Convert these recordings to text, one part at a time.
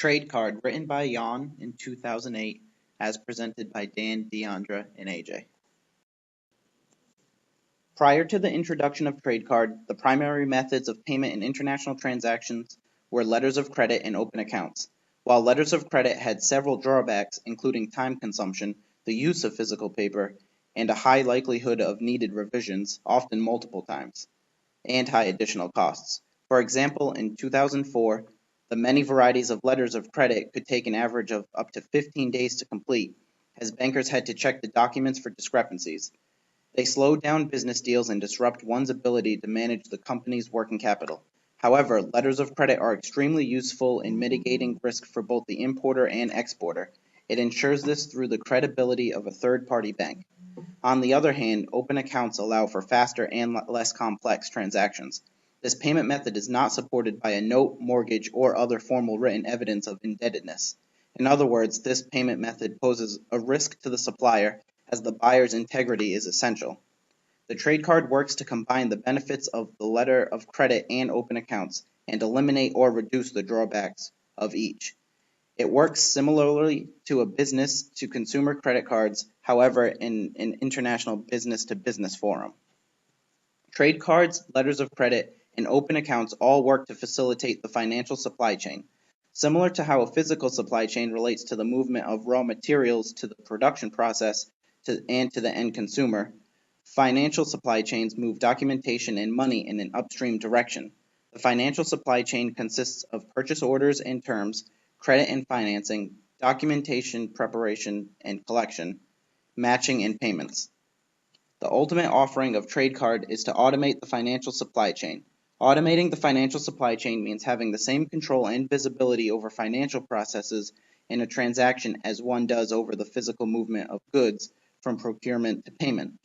TradeCard, written by Jan in 2008, as presented by Dan, Deandra, and AJ. Prior to the introduction of TradeCard, the primary methods of payment in international transactions were letters of credit and open accounts. While letters of credit had several drawbacks, including time consumption, the use of physical paper, and a high likelihood of needed revisions, often multiple times, and high additional costs. For example, in 2004, the many varieties of letters of credit could take an average of up to 15 days to complete, as bankers had to check the documents for discrepancies. They slow down business deals and disrupt one's ability to manage the company's working capital. However, letters of credit are extremely useful in mitigating risk for both the importer and exporter. It ensures this through the credibility of a third-party bank. On the other hand, open accounts allow for faster and less complex transactions. This payment method is not supported by a note, mortgage, or other formal written evidence of indebtedness. In other words, this payment method poses a risk to the supplier as the buyer's integrity is essential. The trade card works to combine the benefits of the letter of credit and open accounts and eliminate or reduce the drawbacks of each. It works similarly to a business-to-consumer credit cards, however, in an international business-to-business forum. Trade cards, letters of credit, and open accounts all work to facilitate the financial supply chain. Similar to how a physical supply chain relates to the movement of raw materials to the production process and to the end consumer, financial supply chains move documentation and money in an upstream direction. The financial supply chain consists of purchase orders and terms, credit and financing, documentation, preparation and collection, matching, and payments. The ultimate offering of TradeCard is to automate the financial supply chain. Automating the financial supply chain means having the same control and visibility over financial processes in a transaction as one does over the physical movement of goods from procurement to payment.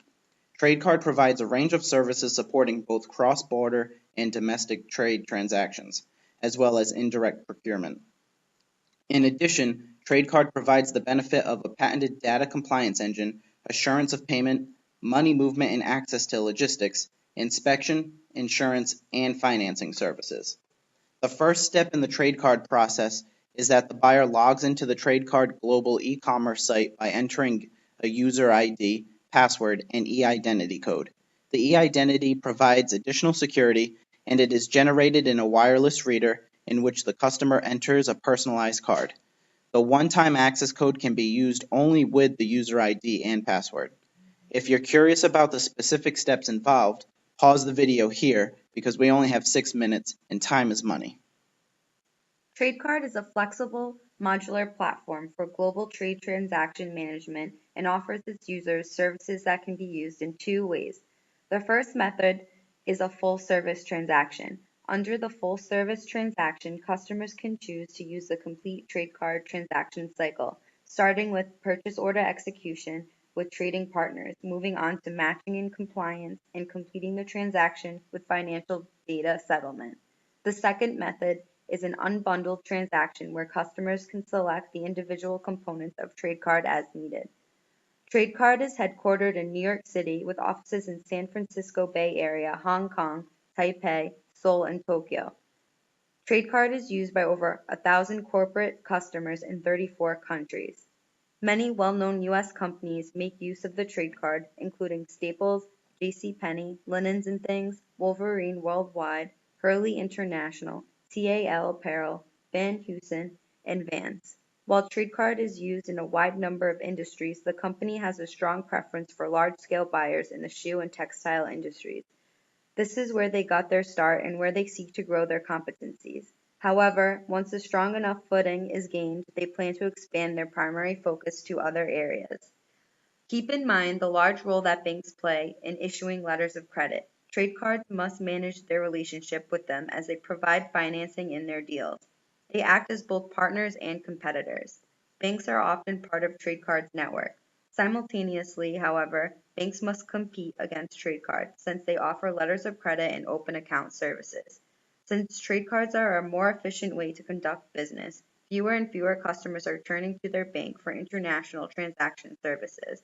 TradeCard provides a range of services supporting both cross-border and domestic trade transactions, as well as indirect procurement. In addition, TradeCard provides the benefit of a patented data compliance engine, assurance of payment, money movement and access to logistics, inspection, insurance, and financing services. The first step in the TradeCard process is that the buyer logs into the TradeCard global e-commerce site by entering a user ID, password, and e-identity code. The e-identity provides additional security, and it is generated in a wireless reader in which the customer enters a personalized card. The one-time access code can be used only with the user ID and password. If you're curious about the specific steps involved, pause the video here because we only have 6 minutes and time is money. TradeCard is a flexible, modular platform for global trade transaction management and offers its users services that can be used in two ways. The first method is a full-service transaction. Under the full-service transaction, customers can choose to use the complete TradeCard transaction cycle, starting with purchase order execution with trading partners, moving on to matching and compliance, and completing the transaction with financial data settlement. The second method is an unbundled transaction where customers can select the individual components of TradeCard as needed. TradeCard is headquartered in New York City with offices in San Francisco Bay Area, Hong Kong, Taipei, Seoul, and Tokyo. TradeCard is used by over 1,000 corporate customers in 34 countries. Many well-known U.S. companies make use of the TradeCard, including Staples, JCPenney, Linens and Things, Wolverine Worldwide, Hurley International, TAL Apparel, Van Heusen, and Vans. While TradeCard is used in a wide number of industries, the company has a strong preference for large-scale buyers in the shoe and textile industries. This is where they got their start and where they seek to grow their competencies. However, once a strong enough footing is gained, they plan to expand their primary focus to other areas. Keep in mind the large role that banks play in issuing letters of credit. TradeCards must manage their relationship with them as they provide financing in their deals. They act as both partners and competitors. Banks are often part of TradeCard's network. Simultaneously, however, banks must compete against TradeCard since they offer letters of credit and open account services. Since TradeCards are a more efficient way to conduct business, fewer and fewer customers are turning to their bank for international transaction services.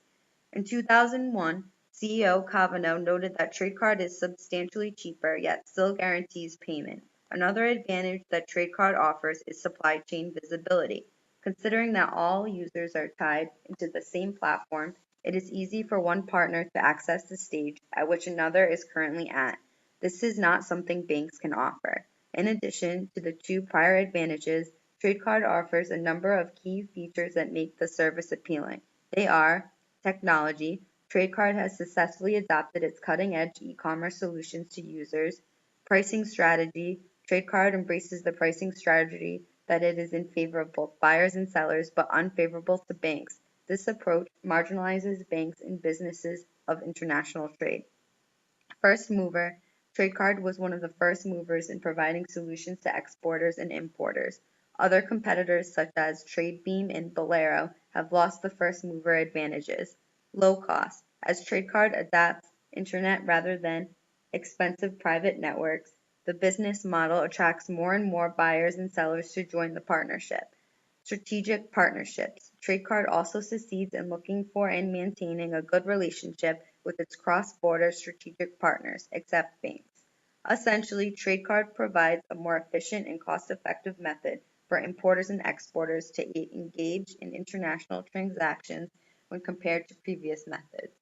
In 2001, CEO Cavanaugh noted that TradeCard is substantially cheaper yet still guarantees payment, Another advantage that TradeCard offers is supply chain visibility. Considering that all users are tied into the same platform, it is easy for one partner to access the stage at which another is currently at. This is not something banks can offer. In addition to the two prior advantages, TradeCard offers a number of key features that make the service appealing. They are technology. TradeCard has successfully adapted its cutting-edge e-commerce solutions to users. Pricing strategy. TradeCard embraces the pricing strategy that it is in favor of both buyers and sellers, but unfavorable to banks. This approach marginalizes banks and businesses of international trade. First mover, TradeCard was one of the first movers in providing solutions to exporters and importers. Other competitors such as TradeBeam and Bolero have lost the first mover advantages. Low cost. As TradeCard adapts internet rather than expensive private networks, the business model attracts more and more buyers and sellers to join the partnership. Strategic partnerships. TradeCard also succeeds in looking for and maintaining a good relationship with its cross-border strategic partners, except banks. Essentially, TradeCard provides a more efficient and cost-effective method for importers and exporters to engage in international transactions when compared to previous methods.